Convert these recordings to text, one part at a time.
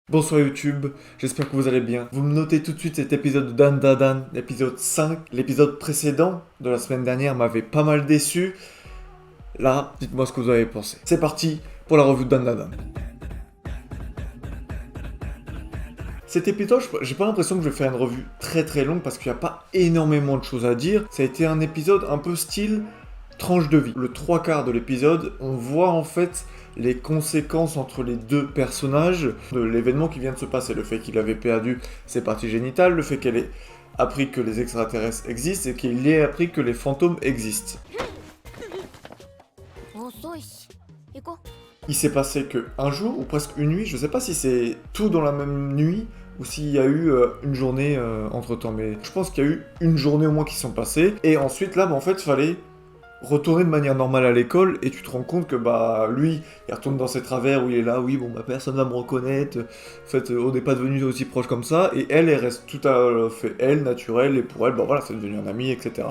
Bonsoir YouTube, j'espère que vous allez bien. Vous me notez tout de suite cet épisode de Dan Da Dan, l'épisode 5. L'épisode précédent de la semaine dernière m'avait pas mal déçu. Là, dites-moi ce que vous avez pensé. C'est parti pour la revue de Dan Da Dan. Cet épisode, j'ai pas l'impression que je vais faire une revue très longue parce qu'il n'y a pas énormément de choses à dire. Ça a été un épisode un peu style tranche de vie. Le trois quarts de l'épisode, on voit en fait les conséquences entre les deux personnages de l'événement qui vient de se passer. Le fait qu'il avait perdu ses parties génitales, le fait qu'elle ait appris que les extraterrestres existent et qu'il ait appris que les fantômes existent. Il s'est passé que un jour ou presque une nuit, je sais pas si c'est tout dans la même nuit ou s'il y a eu une journée entre temps, mais je pense qu'il y a eu une journée au moins qui sont passées. Et ensuite là, en fait, il fallait retourner de manière normale à l'école et tu te rends compte que lui il retourne dans ses travers où il est là, oui bon personne va me reconnaître, en fait on n'est pas devenu aussi proche comme ça, et elle reste tout à fait elle, naturelle, et pour elle voilà c'est devenu un ami, etc.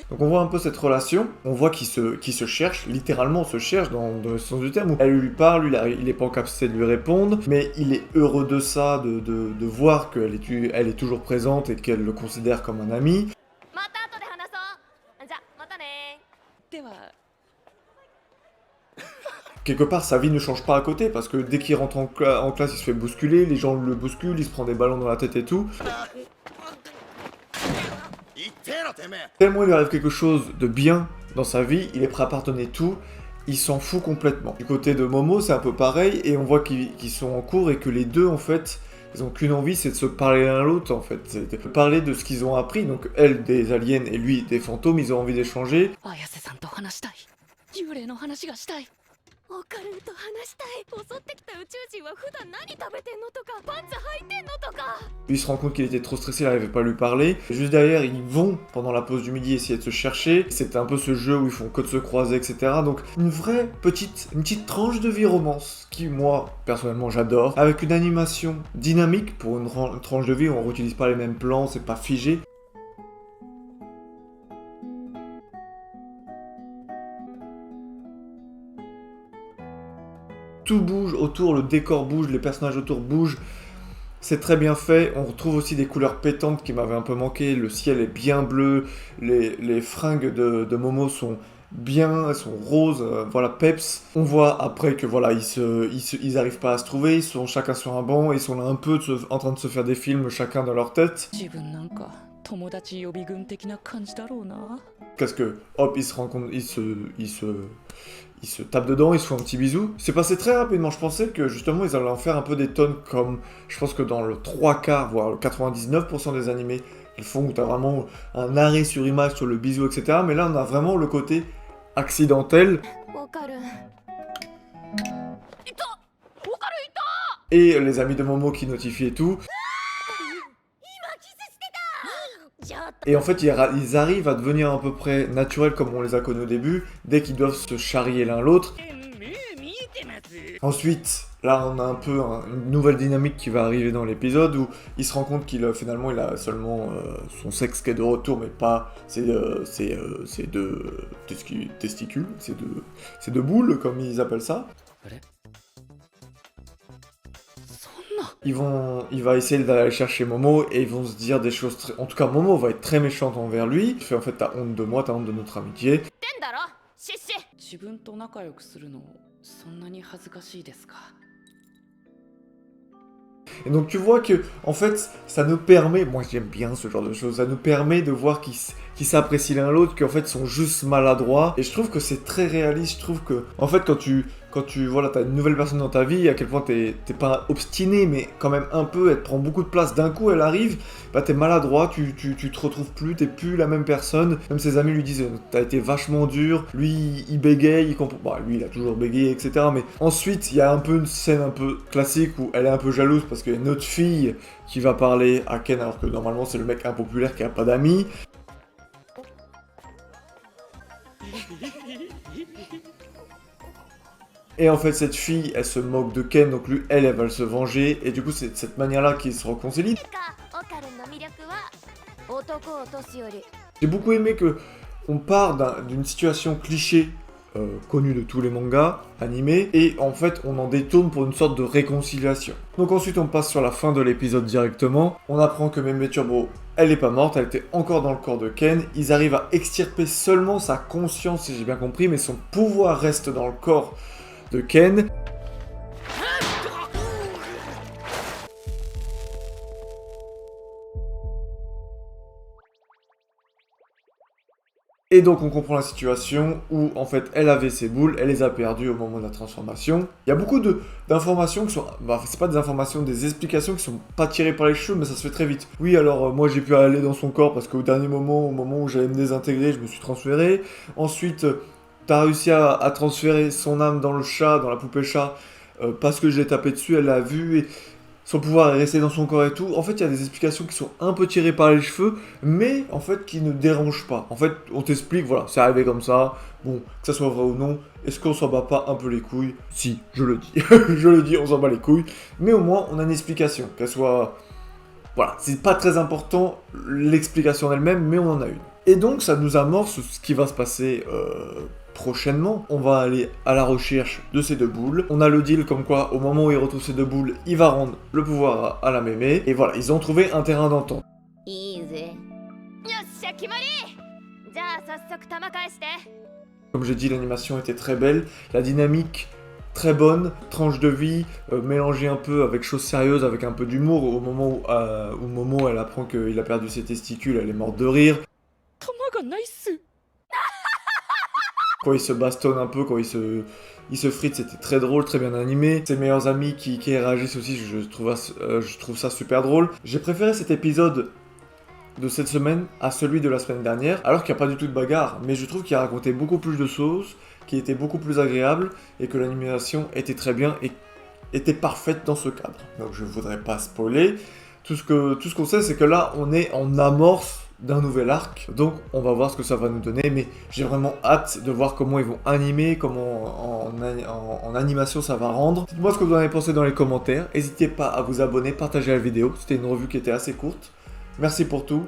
Donc on voit un peu cette relation, on voit qu'ils se cherchent, littéralement se cherchent dans le sens du terme, où elle lui parle, il est pas en capacité de lui répondre, mais il est heureux de ça, de voir qu'elle est toujours présente et qu'elle le considère comme un ami. Quelque part, sa vie ne change pas à côté, parce que dès qu'il rentre en classe, il se fait bousculer, les gens le bousculent, il se prend des ballons dans la tête et tout. Tellement il lui arrive quelque chose de bien dans sa vie, il est prêt à pardonner tout, il s'en fout complètement. Du côté de Momo, c'est un peu pareil, et on voit qu'ils sont en cours et que les deux, en fait, ils ont qu'une envie, c'est de se parler l'un à l'autre, en fait. C'est de parler de ce qu'ils ont appris, donc elle des aliens et lui des fantômes, ils ont envie d'échanger. Lui il se rend compte qu'il était trop stressé, il n'arrivait pas à lui parler. Juste derrière, ils vont, pendant la pause du midi, essayer de se chercher. C'est un peu ce jeu où ils font que de se croiser, etc. Donc une petite tranche de vie romance, qui moi, personnellement, j'adore. Avec une animation dynamique, pour une tranche de vie où on réutilise pas les mêmes plans, c'est pas figé. Tout bouge autour, le décor bouge, les personnages autour bougent. C'est très bien fait, on retrouve aussi des couleurs pétantes qui m'avaient un peu manqué, le ciel est bien bleu, les fringues de Momo sont bien, elles sont roses, voilà, peps. On voit après que voilà, ils arrivent pas à se trouver, ils sont chacun sur un banc, ils sont là un peu en train de se faire des films chacun dans leur tête. Parce que, hop, ils se rencontrent, ils se tapent dedans, ils se font un petit bisou. C'est passé très rapidement, je pensais que justement ils allaient en faire un peu des tonnes comme, je pense que dans le 3 quarts, voire le 99% des animés, ils font où t'as vraiment un arrêt sur image sur le bisou, etc. Mais là on a vraiment le côté accidentel. Et les amis de Momo qui notifient et tout. Et en fait, ils arrivent à devenir à peu près naturels comme on les a connus au début, dès qu'ils doivent se charrier l'un l'autre. Ensuite, là, on a un peu une nouvelle dynamique qui va arriver dans l'épisode, où il se rend compte finalement, il a seulement son sexe qui est de retour, mais pas c'est de testicules, c'est de boules, comme ils appellent ça. Il va essayer d'aller chercher Momo et ils vont se dire des choses très... En tout cas, Momo va être très méchante envers lui. Il fait en fait, t'as honte de moi, t'as honte de notre amitié. Et donc tu vois que, en fait, ça nous permet, moi j'aime bien ce genre de choses, ça nous permet de voir qu'ils s'apprécient l'un l'autre, qu'en fait ils sont juste maladroits. Et je trouve que c'est très réaliste, je trouve que, en fait, quand tu voilà, t'as une nouvelle personne dans ta vie, à quel point t'es pas obstiné, mais quand même un peu, elle te prend beaucoup de place, d'un coup elle arrive, t'es maladroit, tu te retrouves plus, t'es plus la même personne. Même ses amis lui disent, t'as été vachement dur, lui il bégaye, il comprend, lui il a toujours bégayé, etc. Mais ensuite, il y a un peu une scène un peu classique où elle est un peu jalouse parce qu'il y a une autre fille qui va parler à Ken alors que normalement c'est le mec impopulaire qui a pas d'amis. Et en fait, cette fille, elle se moque de Ken, donc lui, elle va se venger, et du coup, c'est de cette manière-là qu'ils se réconcilient. J'ai beaucoup aimé que on part d'une situation cliché connue de tous les mangas animés, et en fait on en détourne pour une sorte de réconciliation. Donc ensuite on passe sur la fin de l'épisode directement, on apprend que Meme Turbo, elle est pas morte, elle était encore dans le corps de Ken, ils arrivent à extirper seulement sa conscience si j'ai bien compris, mais son pouvoir reste dans le corps de Ken. Et donc on comprend la situation où en fait elle avait ses boules, elle les a perdues au moment de la transformation. Il y a beaucoup d'informations qui sont... Bah c'est pas des informations, des explications qui sont pas tirées par les cheveux, mais ça se fait très vite. Oui alors moi j'ai pu aller dans son corps parce qu'au dernier moment, au moment où j'allais me désintégrer, je me suis transféré. Ensuite, t'as réussi à transférer son âme dans le chat, dans la poupée chat, parce que je l'ai tapé dessus, elle l'a vu et... Son pouvoir est resté dans son corps et tout. En fait, il y a des explications qui sont un peu tirées par les cheveux, mais en fait qui ne dérangent pas. En fait, on t'explique, voilà, c'est arrivé comme ça. Bon, que ça soit vrai ou non, est-ce qu'on s'en bat pas un peu les couilles? Si, je le dis. Je le dis, on s'en bat les couilles. Mais au moins, on a une explication. Qu'elle soit... Voilà, c'est pas très important l'explication elle-même, mais on en a une. Et donc, ça nous amorce ce qui va se passer prochainement. On va aller à la recherche de ces deux boules. On a le deal comme quoi, au moment où il retrouve ces deux boules, il va rendre le pouvoir à la mémé. Et voilà, ils ont trouvé un terrain d'entente. Comme j'ai dit, l'animation était très belle, la dynamique très bonne, tranche de vie, mélangée un peu avec choses sérieuses, avec un peu d'humour. Au moment où Momo elle apprend qu'il a perdu ses testicules, elle est morte de rire. Quand ils se bastonnent un peu, quand ils se fritent, c'était très drôle, très bien animé. Ses meilleurs amis qui réagissent aussi, je trouve ça super drôle. J'ai préféré cet épisode de cette semaine à celui de la semaine dernière, alors qu'il n'y a pas du tout de bagarre, mais je trouve qu'il a raconté beaucoup plus de choses, qui était beaucoup plus agréable, et que l'animation était très bien et était parfaite dans ce cadre. Donc je voudrais pas spoiler. Tout ce qu'on sait, c'est que là, on est en amorce d'un nouvel arc, donc on va voir ce que ça va nous donner, mais j'ai vraiment hâte de voir comment ils vont animer, comment en animation ça va rendre. Dites-moi ce que vous en avez pensé dans les commentaires, n'hésitez pas à vous abonner, partager la vidéo, c'était une revue qui était assez courte. Merci pour tout,